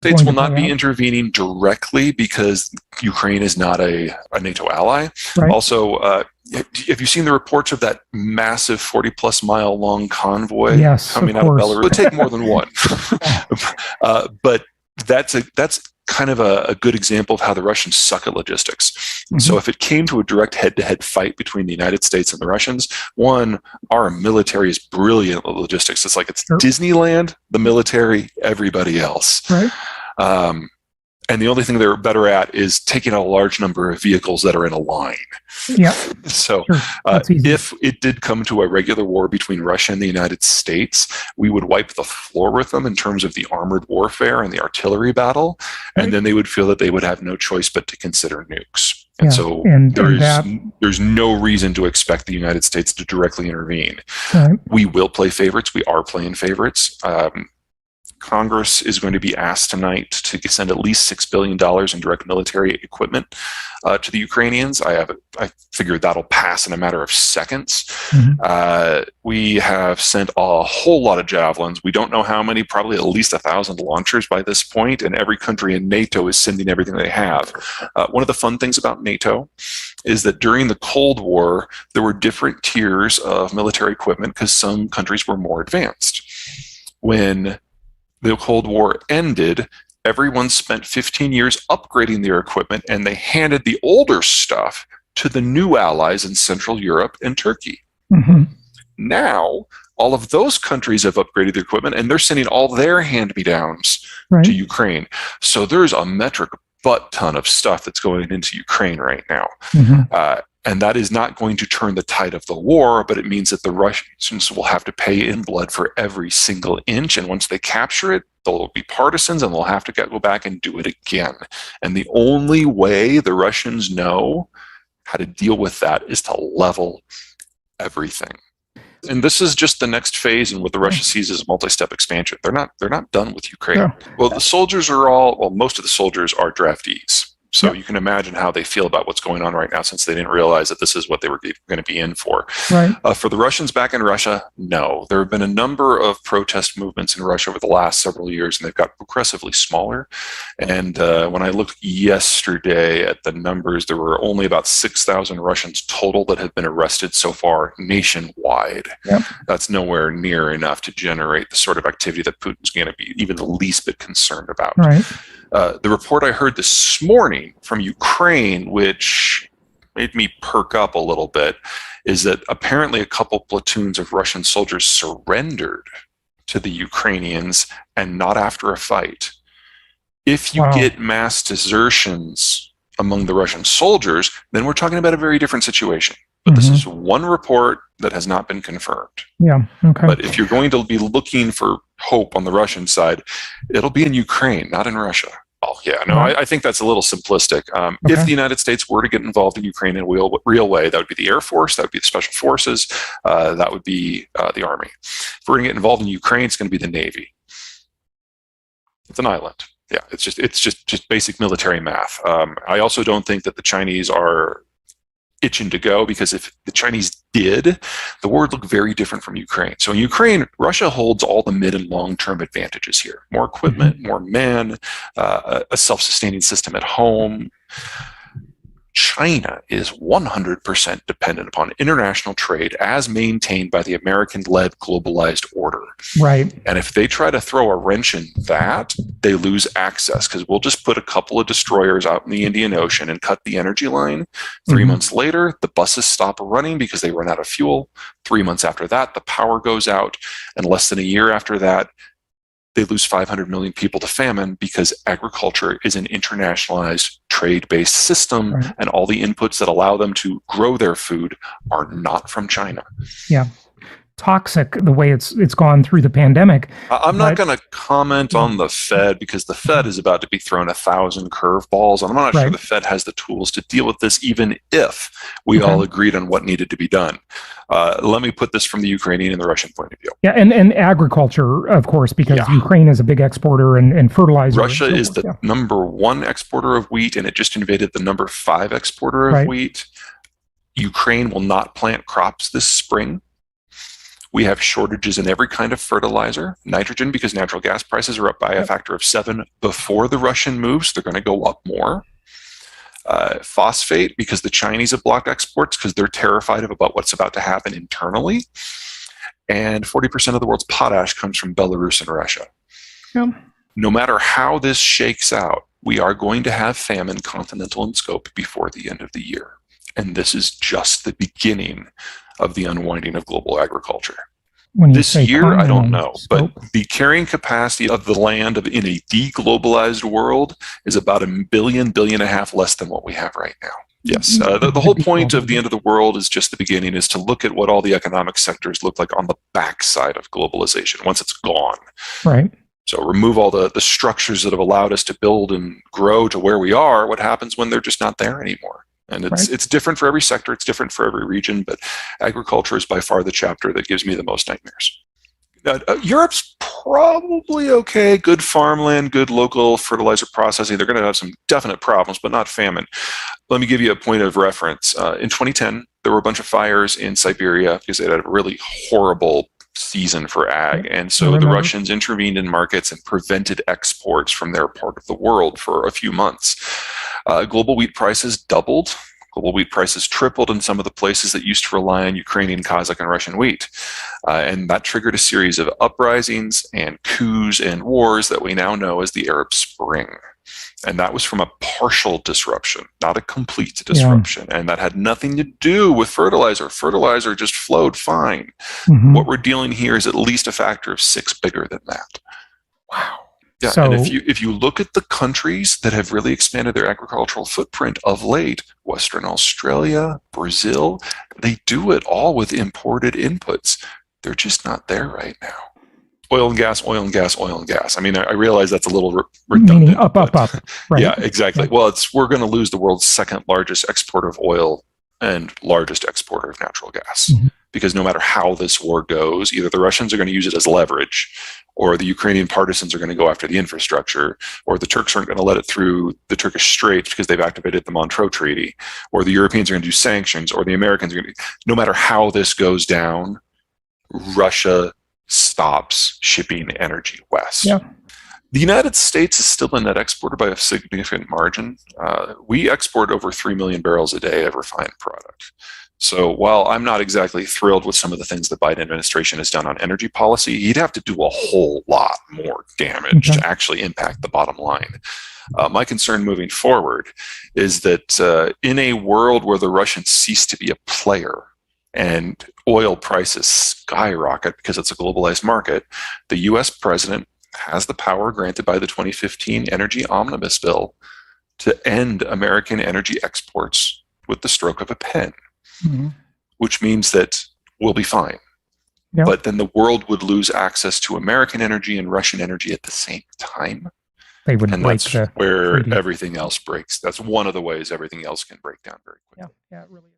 States will not be intervening directly because Ukraine is not a NATO ally. Right. Also, have you seen the reports of that massive 40-plus mile long convoy coming out of Belarus? It would take more than one. But that's kind of a good example of how the Russians suck at logistics. Mm-hmm. So if it came to a direct head-to-head fight between the United States and the Russians, our military is brilliant at logistics. It's like it's Disneyland, the military, everybody else. Right. And the only thing they're better at is taking out a large number of vehicles that are in a line. Yeah. So if it did come to a regular war between Russia and the United States, we would wipe the floor with them in terms of the armored warfare and the artillery battle. And then they would feel that they would have no choice but to consider nukes. And so there's no reason to expect the United States to directly intervene. Right. We will play favorites. We are playing favorites. Congress is going to be asked tonight to send at least $6 billion in direct military equipment to the Ukrainians. I figured that'll pass in a matter of seconds. Mm-hmm. We have sent a whole lot of javelins. We don't know how many, probably at least 1,000 launchers by this point, and every country in NATO is sending everything they have. One of the fun things about NATO is that during the Cold War, there were different tiers of military equipment because some countries were more advanced. When the Cold War ended, everyone spent 15 years upgrading their equipment, and they handed the older stuff to the new allies in Central Europe and Turkey. Mm-hmm. Now, all of those countries have upgraded their equipment, and they're sending all their hand-me-downs to Ukraine. So there's a metric butt ton of stuff that's going into Ukraine right now. Mm-hmm. And that is not going to turn the tide of the war, but it means that the Russians will have to pay in blood for every single inch. And once they capture it, they'll be partisans and they'll have to go back and do it again. And the only way the Russians know how to deal with that is to level everything. And this is just the next phase in what the Russia sees as multi-step expansion. They're not done with Ukraine. Yeah. Well, the soldiers most of the soldiers are draftees. So you can imagine how they feel about what's going on right now, since they didn't realize that this is what they were going to be in for. Right. For the Russians back in Russia, no. There have been a number of protest movements in Russia over the last several years, and they've got progressively smaller. And when I looked yesterday at the numbers, there were only about 6,000 Russians total that have been arrested so far nationwide. Yep. That's nowhere near enough to generate the sort of activity that Putin's going to be even the least bit concerned about. Right. The report I heard this morning from Ukraine, which made me perk up a little bit, is that apparently a couple platoons of Russian soldiers surrendered to the Ukrainians, and not after a fight. If you get mass desertions among the Russian soldiers, then we're talking about a very different situation. But this is one report that has not been confirmed. Yeah. Okay. But if you're going to be looking for hope on the Russian side, it'll be in Ukraine, not in Russia. Oh, yeah. No, I think that's a little simplistic. If the United States were to get involved in Ukraine in a real way, that would be the Air Force, that would be the Special Forces, that would be the Army. If we're going to get involved in Ukraine, it's going to be the Navy. It's an island. Yeah, it's just basic military math. I also don't think that the Chinese are itching to go, because if the Chinese did, the war would look very different from Ukraine. So in Ukraine, Russia holds all the mid and long-term advantages here. More equipment, more men, a self-sustaining system at home. China is 100% dependent upon international trade as maintained by the American-led globalized order. Right. And if they try to throw a wrench in that, they lose access, because we'll just put a couple of destroyers out in the Indian Ocean and cut the energy line. 3 months later, the buses stop running because they run out of fuel. 3 months after that, the power goes out. And less than a year after that, they lose 500 million people to famine, because agriculture is an internationalized trade-based system, and all the inputs that allow them to grow their food are not from China. Yeah. Toxic the way it's gone through the pandemic. I'm not going to comment on the Fed, because the Fed is about to be thrown 1,000 curveballs, and I'm not sure the Fed has the tools to deal with this, even if we all agreed on what needed to be done. Let me put this from the Ukrainian and the Russian point of view. Yeah, and agriculture, of course, because Ukraine is a big exporter and fertilizer. Russia is the number 1 exporter of wheat, and it just invaded the number 5 exporter of wheat. Ukraine will not plant crops this spring. We have shortages in every kind of fertilizer. Nitrogen, because natural gas prices are up by a factor of 7 before the Russian moves. They're going to go up more. Phosphate, because the Chinese have blocked exports because they're terrified about what's about to happen internally. And 40% of the world's potash comes from Belarus and Russia. Yep. No matter how this shakes out, we are going to have famine, continental in scope, before the end of the year. And this is just the beginning of the unwinding of global agriculture. This year, I don't know, but the carrying capacity of the land in a deglobalized world is about $1 billion less than what we have right now. Yes, the whole point of the end of the world is just the beginning, is to look at what all the economic sectors look like on the backside of globalization, once it's gone. Right. So remove all the structures that have allowed us to build and grow to where we are. What happens when they're just not there anymore? And it's different for every sector. It's different for every region. But agriculture is by far the chapter that gives me the most nightmares. Europe's probably okay. Good farmland, good local fertilizer processing. They're going to have some definite problems, but not famine. Let me give you a point of reference. In 2010, there were a bunch of fires in Siberia because they had a really horrible season for ag. And so the Russians intervened in markets and prevented exports from their part of the world for a few months. Global wheat prices doubled. Global wheat prices tripled in some of the places that used to rely on Ukrainian, Kazakh, and Russian wheat. And that triggered a series of uprisings and coups and wars that we now know as the Arab Spring. And that was from a partial disruption, not a complete disruption. Yeah. And that had nothing to do with fertilizer. Fertilizer just flowed fine. Mm-hmm. What we're dealing here is at least a factor of 6 bigger than that. Wow. Yeah, so, and if you look at the countries that have really expanded their agricultural footprint of late, Western Australia, Brazil, they do it all with imported inputs. They're just not there right now. Oil and gas, oil and gas, oil and gas. I mean, I realize that's a little redundant. Meaning up. Right? Yeah, exactly. Yeah. Well, we're going to lose the world's second largest exporter of oil and largest exporter of natural gas. Mm-hmm. Because no matter how this war goes, either the Russians are going to use it as leverage, or the Ukrainian partisans are going to go after the infrastructure, or the Turks aren't going to let it through the Turkish Straits because they've activated the Montreux Treaty, or the Europeans are going to do sanctions, or the Americans are going to. No matter how this goes down, Russia stops shipping energy west. Yeah. The United States is still a net exporter by a significant margin. We export over 3 million barrels a day of refined product. So while I'm not exactly thrilled with some of the things the Biden administration has done on energy policy, he'd have to do a whole lot more damage to actually impact the bottom line. My concern moving forward is that in a world where the Russians cease to be a player and oil prices skyrocket because it's a globalized market, the U.S. president has the power granted by the 2015 Energy Omnibus Bill to end American energy exports with the stroke of a pen. Mm-hmm. Which means that we'll be fine. Yep. But then the world would lose access to American energy and Russian energy at the same time. They would and break that's where everything else breaks. That's one of the ways everything else can break down very quickly. Yeah, it really is.